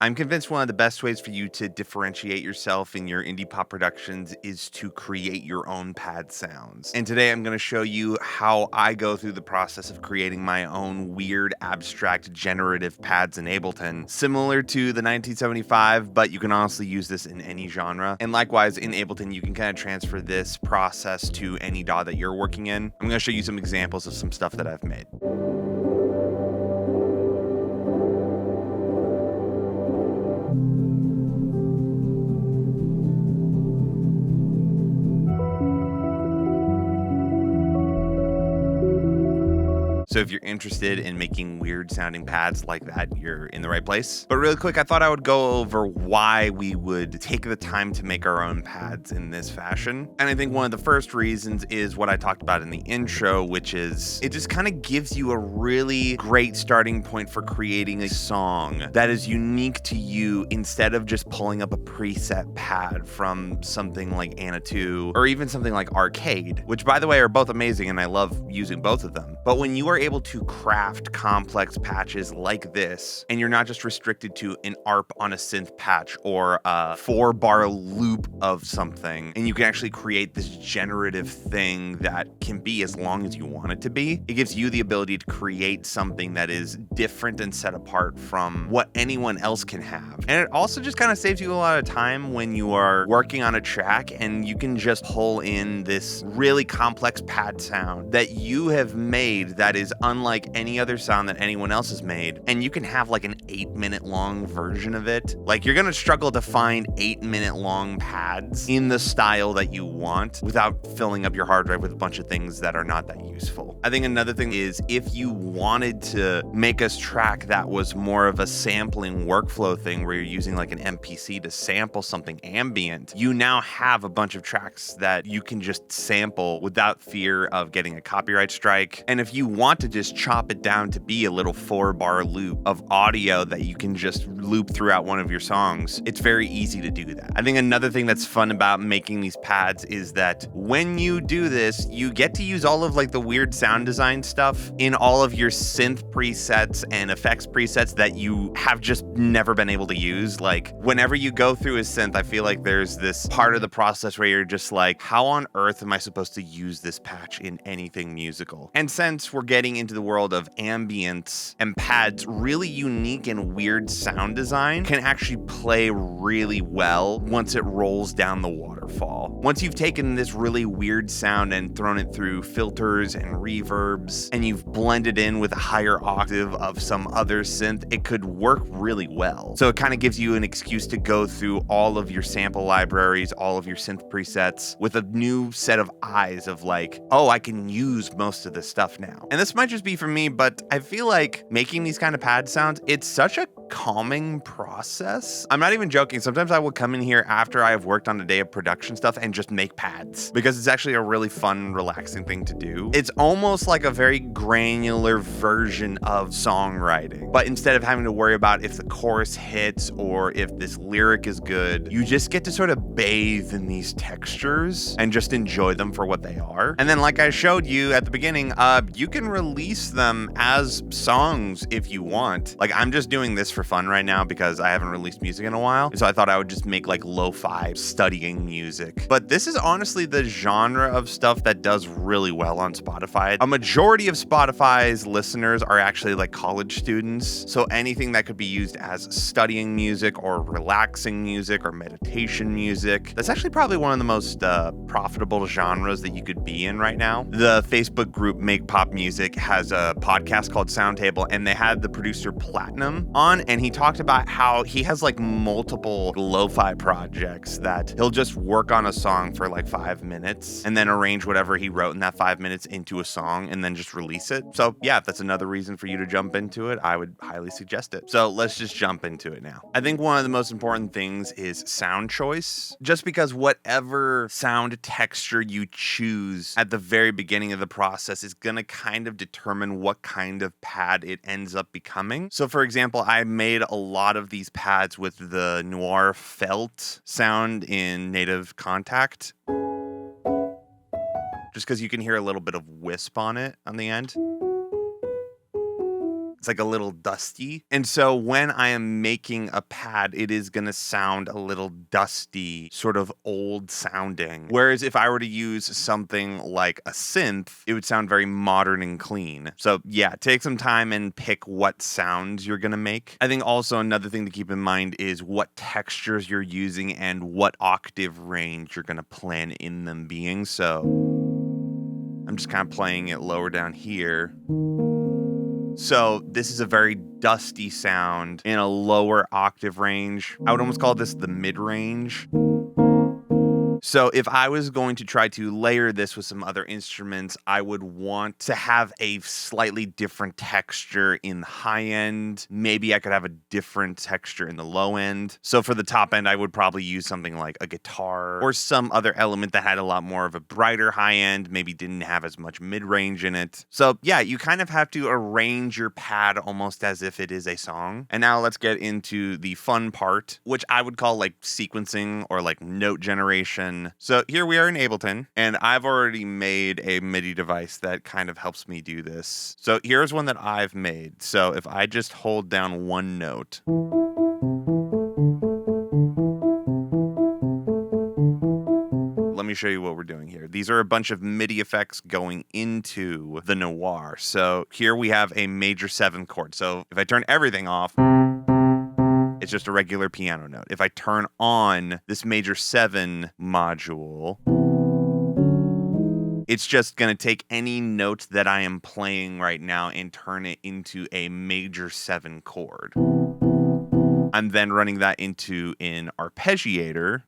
I'm convinced one of the best ways for you to differentiate yourself in your indie pop productions is to create your own pad sounds. And today I'm going to show you how I go through the process of creating my own weird, abstract, generative pads in Ableton, similar to the 1975, but you can honestly use this in any genre. And likewise, in Ableton, you can kind of transfer this process to any DAW that you're working in. I'm going to show you some examples of some stuff that I've made. So if you're interested in making weird sounding pads like that, you're in the right place. But really quick, I thought I would go over why we would take the time to make our own pads in this fashion. And I think one of the first reasons is what I talked about in the intro, which is it just kind of gives you a really great starting point for creating a song that is unique to you instead of just pulling up a preset pad from something like Anna 2 or even something like Arcade, which by the way are both amazing and I love using both of them. But when you are able to craft complex patches like this, and you're not just restricted to an ARP on a synth patch or a 4-bar loop of something, and you can actually create this generative thing that can be as long as you want it to be, it gives you the ability to create something that is different and set apart from what anyone else can have. And it also just kind of saves you a lot of time when you are working on a track and you can just pull in this really complex pad sound that you have made that is unlike any other sound that anyone else has made, and you can have like an 8-minute long version of it. Like, you're gonna struggle to find 8-minute long pads in the style that you want without filling up your hard drive with a bunch of things that are not that useful. I think another thing is if you wanted to make a track that was more of a sampling workflow thing where you're using like an MPC to sample something ambient, you now have a bunch of tracks that you can just sample without fear of getting a copyright strike. And if you want to just chop it down to be a little 4-bar loop of audio that you can just loop throughout one of your songs, it's very easy to do that. I think another thing that's fun about making these pads is that when you do this, you get to use all of like the weird sound design stuff in all of your synth presets and effects presets that you have just never been able to use. Like, whenever you go through a synth, I feel like there's this part of the process where you're just like, how on earth am I supposed to use this patch in anything musical? And since we're getting into the world of ambience and pads, really unique and weird sound design can actually play really well once it rolls down the waterfall. Once you've taken this really weird sound and thrown it through filters and reverbs, and you've blended in with a higher octave of some other synth, it could work really well. So it kind of gives you an excuse to go through all of your sample libraries, all of your synth presets with a new set of eyes of like, oh, I can use most of this stuff now. And this might just be for me, but I feel like making these kind of pad sounds, it's such a calming process. I'm not even joking. Sometimes I will come in here after I have worked on a day of production stuff and just make pads because it's actually a really fun, relaxing thing to do. It's almost like a very granular version of songwriting, but instead of having to worry about if the chorus hits or if this lyric is good, you just get to sort of bathe in these textures and just enjoy them for what they are. And then, like I showed you at the beginning, you can release them as songs if you want. Like, I'm just doing this for fun right now because I haven't released music in a while. So I thought I would just make like lo-fi studying music. But this is honestly the genre of stuff that does really well on Spotify. A majority of Spotify's listeners are actually like college students. So anything that could be used as studying music or relaxing music or meditation music, that's actually probably one of the most profitable genres that you could be in right now. The Facebook group Make Pop Music has a podcast called Soundtable, and they had the producer Platinum on, and he talked about how he has like multiple lo-fi projects that he'll just work on a song for like 5 minutes and then arrange whatever he wrote in that 5 minutes into a song and then just release it. So yeah, if that's another reason for you to jump into it, I would highly suggest it. So let's just jump into it now. I think one of the most important things is sound choice, just because whatever sound texture you choose at the very beginning of the process is going to kind of determine what kind of pad it ends up becoming. So for example, I made a lot of these pads with the Noir Felt sound in Native Contact, just because you can hear a little bit of wisp on it on the end. It's like a little dusty. And so when I am making a pad, it is going to sound a little dusty, sort of old sounding. Whereas if I were to use something like a synth, it would sound very modern and clean. So yeah, take some time and pick what sounds you're going to make. I think also another thing to keep in mind is what textures you're using and what octave range you're going to plan in them being. So I'm just kind of playing it lower down here. So this is a very dusty sound in a lower octave range. I would almost call this the mid-range. So if I was going to try to layer this with some other instruments, I would want to have a slightly different texture in the high end. Maybe I could have a different texture in the low end. So for the top end, I would probably use something like a guitar or some other element that had a lot more of a brighter high end, maybe didn't have as much mid-range in it. So yeah, you kind of have to arrange your pad almost as if it is a song. And now let's get into the fun part, which I would call like sequencing or like note generation. So here we are in Ableton, and I've already made a MIDI device that kind of helps me do this. So here's one that I've made. So if I just hold down one note, let me show you what we're doing here. These are a bunch of MIDI effects going into the noir. So here we have a major 7th chord. So if I turn everything off, it's just a regular piano note. If I turn on this major 7 module, it's just going to take any note that I am playing right now and turn it into a major 7 chord. I'm then running that into an arpeggiator.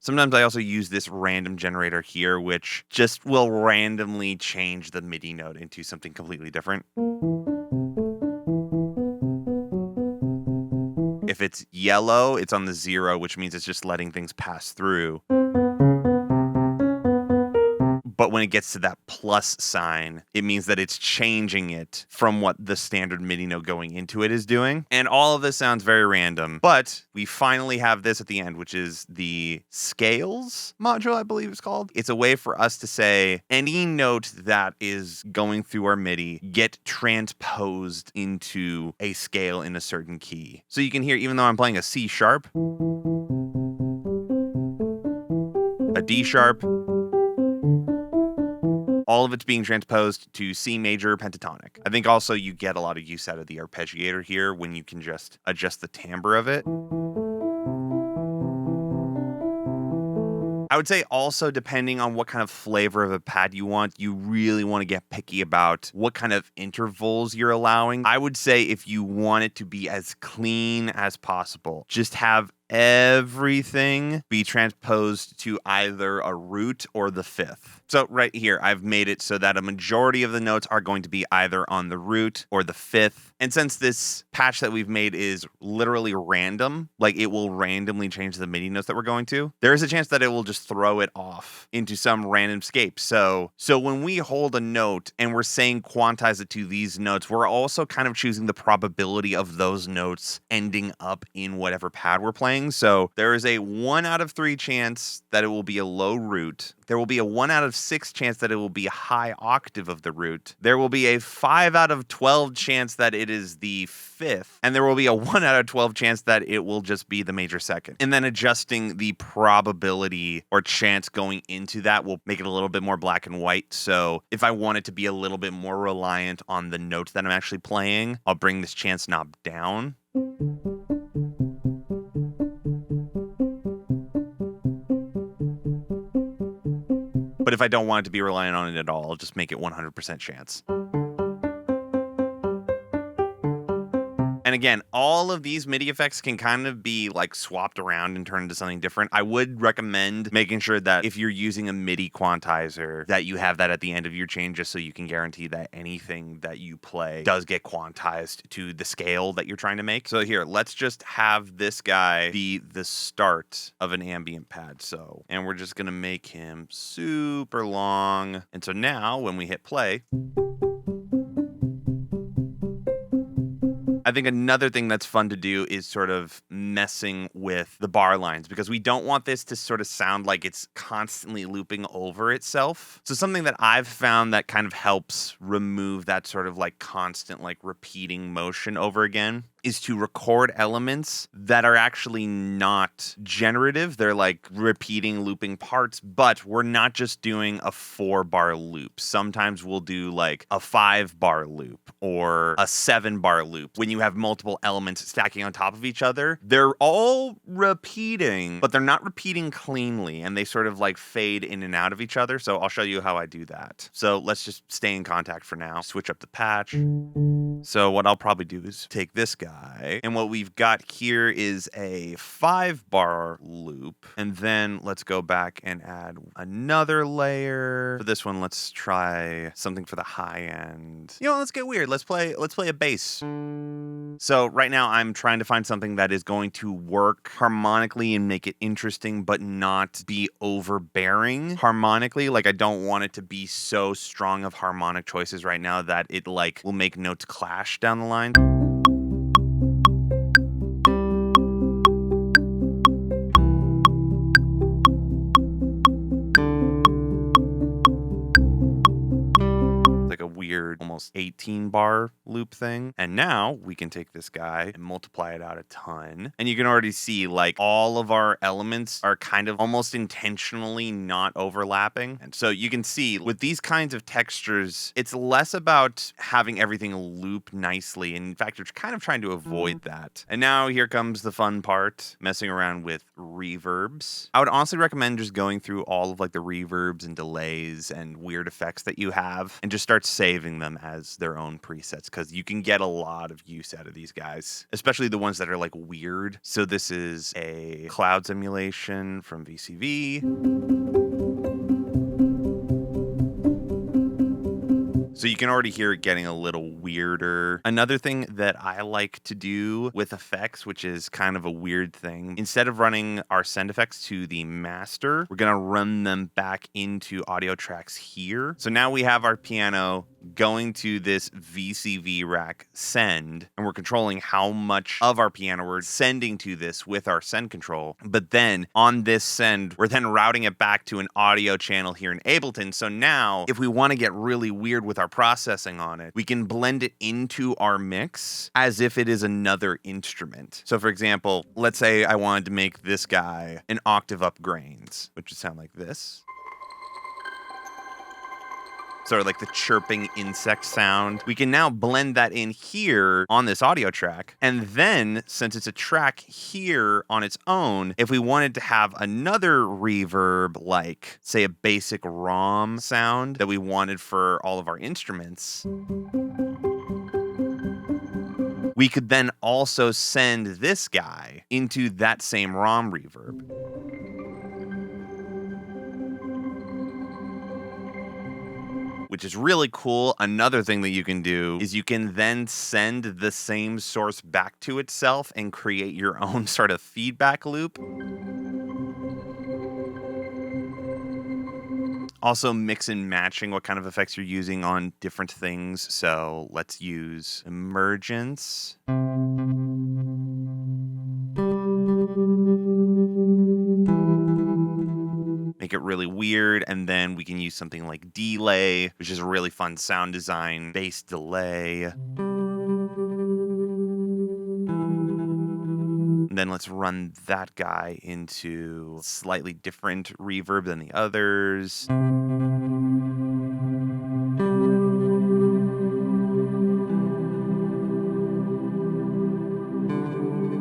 Sometimes I also use this random generator here, which just will randomly change the MIDI note into something completely different. If it's yellow, it's on the 0, which means it's just letting things pass through. But when it gets to that plus sign, it means that it's changing it from what the standard MIDI note going into it is doing. And all of this sounds very random, but we finally have this at the end, which is the scales module, I believe it's called. It's a way for us to say any note that is going through our MIDI get transposed into a scale in a certain key. So you can hear, even though I'm playing a C sharp, a D sharp, all of it's being transposed to C major pentatonic. I think also you get a lot of use out of the arpeggiator here when you can just adjust the timbre of it. I would say also, depending on what kind of flavor of a pad you want, you really want to get picky about what kind of intervals you're allowing. I would say if you want it to be as clean as possible, just have everything be transposed to either a root or the 5th. So right here, I've made it so that a majority of the notes are going to be either on the root or the 5th. And since this patch that we've made is literally random, like it will randomly change the MIDI notes that we're going to, there is a chance that it will just throw it off into some random scape. So when we hold a note and we're saying quantize it to these notes, we're also kind of choosing the probability of those notes ending up in whatever pad we're playing. So there is a 1 out of 3 chance that it will be a low root. There will be a 1 out of 6 chance that it will be a high octave of the root. There will be a 5 out of 12 chance that it is the 5th. And there will be a 1 out of 12 chance that it will just be the major 2nd. And then adjusting the probability or chance going into that will make it a little bit more black and white. So if I want it to be a little bit more reliant on the notes that I'm actually playing, I'll bring this chance knob down. But if I don't want it to be reliant on it at all, I'll just make it 100% chance. And again, all of these MIDI effects can kind of be like swapped around and turned into something different. I would recommend making sure that if you're using a MIDI quantizer, that you have that at the end of your chain, just so you can guarantee that anything that you play does get quantized to the scale that you're trying to make. So here, let's just have this guy be the start of an ambient pad. And we're just gonna make him super long. And so now when we hit play, I think another thing that's fun to do is sort of messing with the bar lines, because we don't want this to sort of sound like it's constantly looping over itself. So something that I've found that kind of helps remove that sort of like constant like repeating motion over again is to record elements that are actually not generative. They're like repeating, looping parts, but we're not just doing a 4-bar loop. Sometimes we'll do like a 5-bar loop or a 7-bar loop. When you have multiple elements stacking on top of each other, they're all repeating, but they're not repeating cleanly, and they sort of like fade in and out of each other. So I'll show you how I do that. So let's just stay in contact for now. Switch up the patch. So what I'll probably do is take this guy, and what we've got here is a 5-bar loop, and then let's go back and add another layer. For this one, let's try something for the high end. You know, let's get weird. Let's play a bass. So right now I'm trying to find something that is going to work harmonically and make it interesting, but not be overbearing harmonically. Like, I don't want it to be so strong of harmonic choices right now that it like will make notes clash down the line. Weird, almost 18-bar loop thing. And now we can take this guy and multiply it out a ton. And you can already see like all of our elements are kind of almost intentionally not overlapping. And so you can see with these kinds of textures, it's less about having everything loop nicely. And in fact, you're kind of trying to avoid that. And now here comes the fun part, messing around with reverbs. I would honestly recommend just going through all of like the reverbs and delays and weird effects that you have and just start saving them as their own presets, because you can get a lot of use out of these guys, especially the ones that are like weird. So this is a cloud simulation from VCV. So you can already hear it getting a little weirder. Another thing that I like to do with effects, which is kind of a weird thing, instead of running our send effects to the master, we're gonna run them back into audio tracks here. So now we have our piano going to this VCV rack send, and we're controlling how much of our piano we're sending to this with our send control. But then on this send, we're then routing it back to an audio channel here in Ableton. So now if we want to get really weird with our processing on it, we can blend it into our mix as if it is another instrument. So for example, let's say I wanted to make this guy an octave up grains, which would sound like this. Sort of like the chirping insect sound. We can now blend that in here on this audio track. And then, since it's a track here on its own, if we wanted to have another reverb, like, say, a basic ROM sound that we wanted for all of our instruments, we could then also send this guy into that same ROM reverb. Which is really cool. Another thing that you can do is you can then send the same source back to itself and create your own sort of feedback loop. Also mix and matching what kind of effects you're using on different things. So let's use emergence. Make it really weird, and then we can use something like delay, which is a really fun sound design bass delay. And then let's run that guy into slightly different reverb than the others.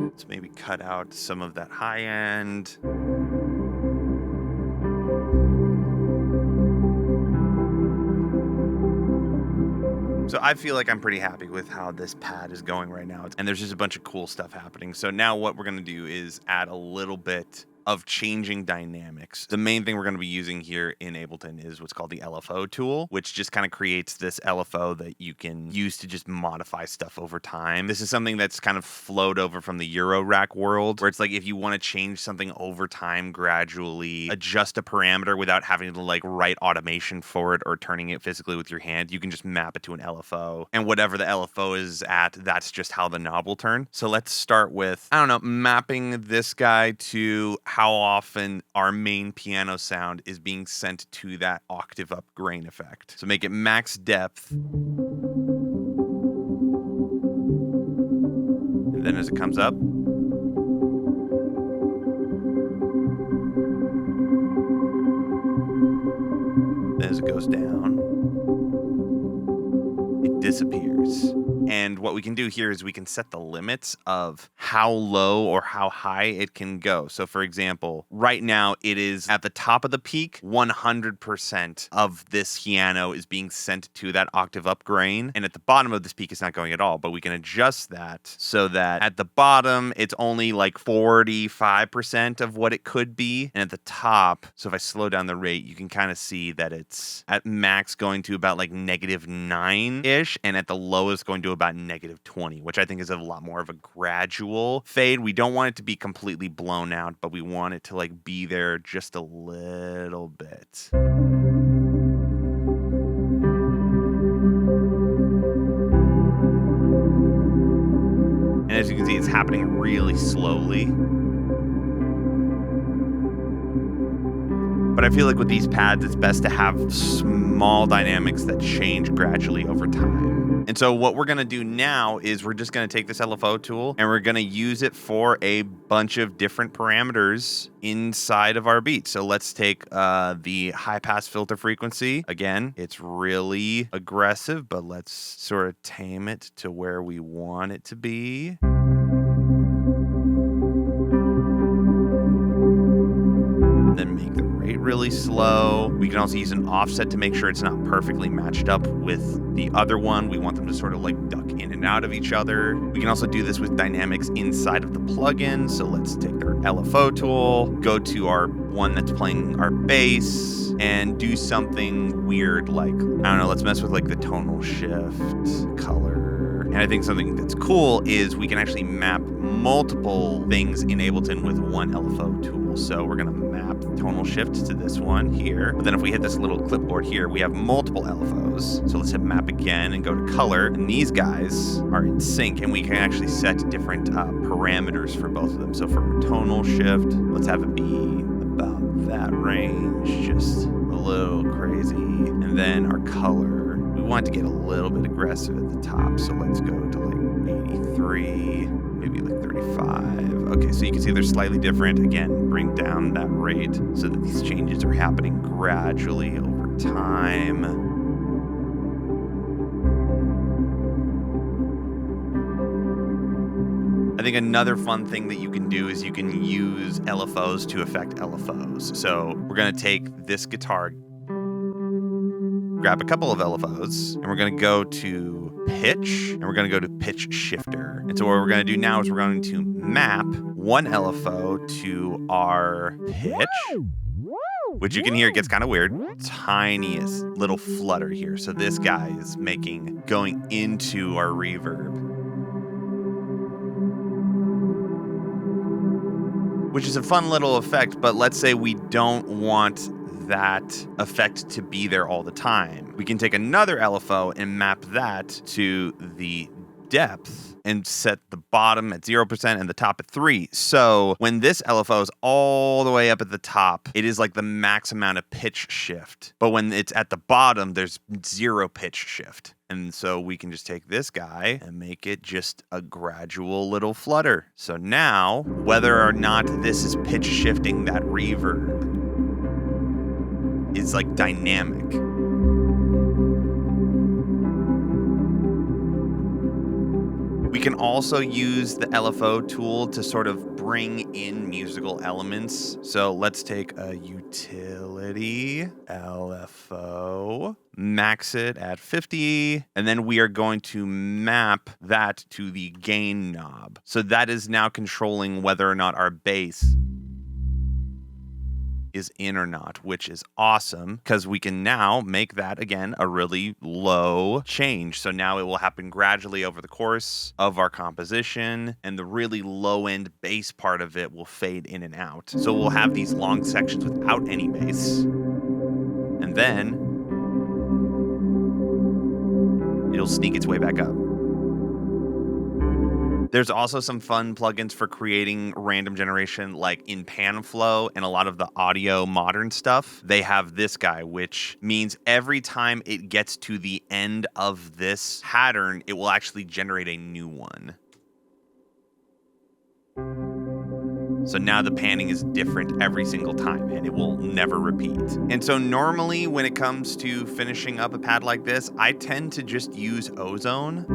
Let's maybe cut out some of that high end. So I feel like I'm pretty happy with how this pad is going right now. And there's just a bunch of cool stuff happening. So now what we're going to do is add a little bit of changing dynamics. The main thing we're going to be using here in Ableton is what's called the LFO tool, which just kind of creates this LFO that you can use to just modify stuff over time. This is something that's kind of flowed over from the Euro rack world, where it's like if you want to change something over time, gradually adjust a parameter without having to like write automation for it or turning it physically with your hand, you can just map it to an LFO. And whatever the LFO is at, that's just how the knob will turn. So let's start with, I don't know, mapping this guy to how often our main piano sound is being sent to that octave up grain effect. So make it max depth. And then as it comes up, then as it goes down, it disappears. And what we can do here is we can set the limits of how low or how high it can go. So for example, right now it is at the top of the peak, 100% of this piano is being sent to that octave up grain. And at the bottom of this peak, it's not going at all. But we can adjust that so that at the bottom, it's only like 45% of what it could be. And at the top, so if I slow down the rate, you can kind of see that it's at max going to about like -9-ish. And at the lowest going to about -20, which I think is a lot more of a gradual fade. We don't want it to be completely blown out, but we want it to like be there just a little bit. And as you can see, it's happening really slowly. But I feel like with these pads, it's best to have small dynamics that change gradually over time. And so what we're going to do now is we're just going to take this LFO tool and we're going to use it for a bunch of different parameters inside of our beat. So let's take the high pass filter frequency. Again, it's really aggressive, but let's sort of tame it to where we want it to be. Then make the rate really slow. We can also use an offset to make sure it's not perfectly matched up with the other one. We want them to sort of like duck in and out of each other. We can also do this with dynamics inside of the plugin. So let's take our LFO tool, go to our one that's playing our bass, and do something weird like, I don't know, let's mess with like the tonal shift, color. And I think something that's cool is we can actually map multiple things in Ableton with one LFO tool. So we're going to map tonal shift to this one here. But then if we hit this little clipboard here, we have multiple LFOs. So let's hit map again and go to color. And these guys are in sync, and we can actually set different parameters for both of them. So for our tonal shift, let's have it be about that range, just a little crazy. And then our color, we want to get a little bit aggressive at the top. So let's go to like 83. Maybe like 35. Okay, so you can see they're slightly different. Again, bring down that rate so that these changes are happening gradually over time. I think another fun thing that you can do is you can use LFOs to affect LFOs. So we're going to take this guitar, grab a couple of LFOs, and we're going to go to pitch, and we're going to go to pitch shifter. And so what we're going to do now is we're going to map one LFO to our pitch, which you can hear it gets kind of weird. Tiniest little flutter here. So this guy is going into our reverb, which is a fun little effect, but let's say we don't want that effect to be there all the time. We can take another LFO and map that to the depth and set the bottom at 0% and the top at 3. So when this LFO is all the way up at the top, it is like the max amount of pitch shift. But when it's at the bottom, there's 0 pitch shift. And so we can just take this guy and make it just a gradual little flutter. So now, whether or not this is pitch shifting that reverb, is like dynamic. We can also use the LFO tool to sort of bring in musical elements. So let's take a utility LFO, max it at 50, and then we are going to map that to the gain knob. So that is now controlling whether or not our bass is in or not, which is awesome because we can now make that, again, a really low change. So now it will happen gradually over the course of our composition, and the really low end bass part of it will fade in and out. So we'll have these long sections without any bass. And then it'll sneak its way back up. There's also some fun plugins for creating random generation, like in PanFlow and a lot of the audio modern stuff. They have this guy, which means every time it gets to the end of this pattern, it will actually generate a new one. So now the panning is different every single time and it will never repeat. And so normally when it comes to finishing up a pad like this, I tend to just use Ozone.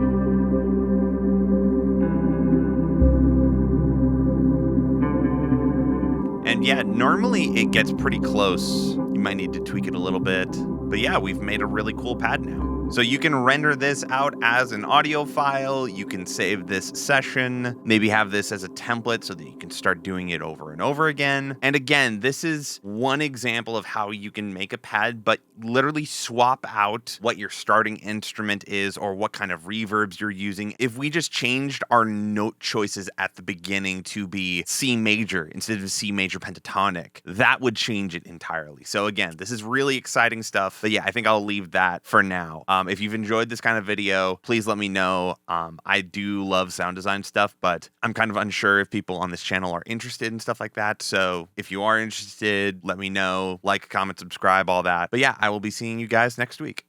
And yeah, normally it gets pretty close. You might need to tweak it a little bit. But yeah, we've made a really cool pad now. So you can render this out as an audio file. You can save this session, maybe have this as a template so that you can start doing it over and over again. And again, this is one example of how you can make a pad, but literally swap out what your starting instrument is or what kind of reverbs you're using. If we just changed our note choices at the beginning to be C major instead of C major pentatonic, that would change it entirely. So again, this is really exciting stuff. But yeah, I think I'll leave that for now. If you've enjoyed this kind of video, please let me know. I do love sound design stuff, but I'm kind of unsure if people on this channel are interested in stuff like that. So if you are interested, let me know. Like, comment, subscribe, all that. But yeah, I will be seeing you guys next week.